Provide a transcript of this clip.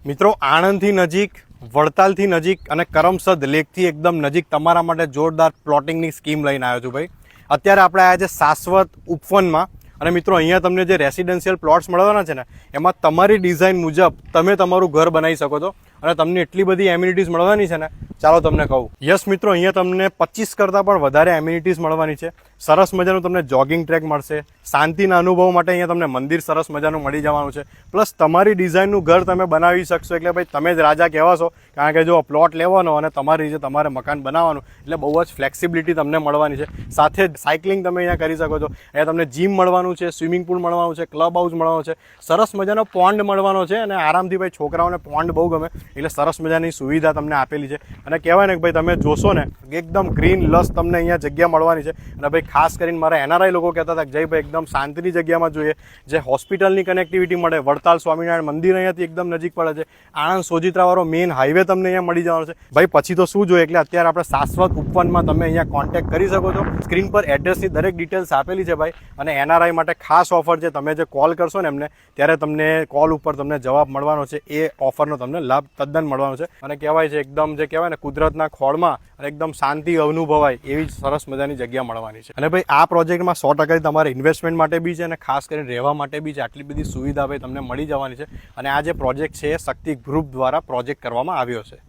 મિત્રો આણંદથી નજીક, વડતાલથી નજીક અને કરમસદ લેકથી એકદમ નજીક તમારા માટે જોરદાર પ્લોટિંગની સ્કીમ લઈને આવ્યો છું ભાઈ. અત્યારે આપણે આવ્યા છે શાશ્વત ઉપવનમાં. અને મિત્રો અહીંયા તમને જે રેસિડેન્શિયલ પ્લોટ્સ મળવાના છે ને એમાં તમારી ડિઝાઇન મુજબ તમે તમારું ઘર બનાવી શકો છો અને તમને એટલી બધી એમ્યુનિટીઝ મળવાની છે ને, ચાલો તમને કહું. યસ મિત્રો, અહીંયા તમને 25 કરતાં પણ વધારે એમ્યુનિટીઝ મળવાની છે. સરસ મજાનું તમને જોગિંગ ટ્રેક મળશે. શાંતિના અનુભવ માટે અહીંયા તમને મંદિર સરસ મજાનું મળી જવાનું છે. પ્લસ તમારી ડિઝાઇનનું ઘર તમે બનાવી શકશો. એટલે ભાઈ તમે જ રાજા કહેવાશો, કારણ કે જો પ્લોટ લેવાનો અને તમારી રીતે તમારે મકાન બનાવવાનું એટલે બહુ જ ફ્લેક્સિબિલિટી તમને મળવાની છે. સાથે જ સાયકલિંગ તમે અહીંયા કરી શકો છો. અહીંયા તમને જીમ મળવાનું છે, સ્વિમિંગ પુલ મળવાનું છે, ક્લબ હાઉસ મળવાનું છે, સરસ મજાનો પોન્ડ મળવાનો છે. અને આરામથી ભાઈ છોકરાઓને પોન્ડ બહુ ગમે એટલે સરસ મજાની સુવિધા તમને આપેલી છે. અને કહેવાય ને કે ભાઈ તમે જોશો ને એકદમ ગ્રીન લસ તમને અહીંયા જગ્યા મળવાની છે. અને ભાઈ ખાસ કરીને મારા એનઆરઆઈ લોકો કહેતા હતા કે જય ભાઈ એકદમ શાંતિની જગ્યામાં જોઈએ, જે હોસ્પિટલની કનેક્ટિવિટી મળે. વડતાલ સ્વામિનારાયણ મંદિર અહીંયાથી એકદમ નજીક પડે છે. આણંદ સોજિત્રાવાળો મેઇન હાઈવે તમને અહીંયા મળી જવાનો છે. ભાઈ પછી તો શું જોઈએ, એટલે અત્યારે આપણે શાશ્વત ઉપવનમાં તમે અહીંયા કોન્ટેક્ટ કરી શકો છો. સ્ક્રીન પર એડ્રેસની દરેક ડિટેલ્સ આપેલી છે ભાઈ. અને એનઆરઆઈ માટે ખાસ ઓફર છે, તમે જે કોલ કરશો ને એમને ત્યારે તમને કોલ ઉપર તમને જવાબ મળવાનો છે. એ ઓફરનો તમને લાભ તદ્દન મળવાનો છે. અને કહેવાય છે એકદમ જે કહેવાય ને કુદરતના ખોળમાં એકદમ શાંતિ અનુભવાય એવી સરસ મજાની જગ્યા મળવાની છે. અને ભાઈ આ પ્રોજેક્ટમાં 100% તમારે ઇન્વેસ્ટમેન્ટ માટે બી છે અને ખાસ કરીને રહેવા માટે બી છે. આટલી બધી સુવિધા ભાઈ તમને મળી જવાની છે. અને આ જે પ્રોજેક્ટ છે એ શક્તિ ગ્રુપ દ્વારા પ્રોજેક્ટ કરવામાં આવ્યો છે.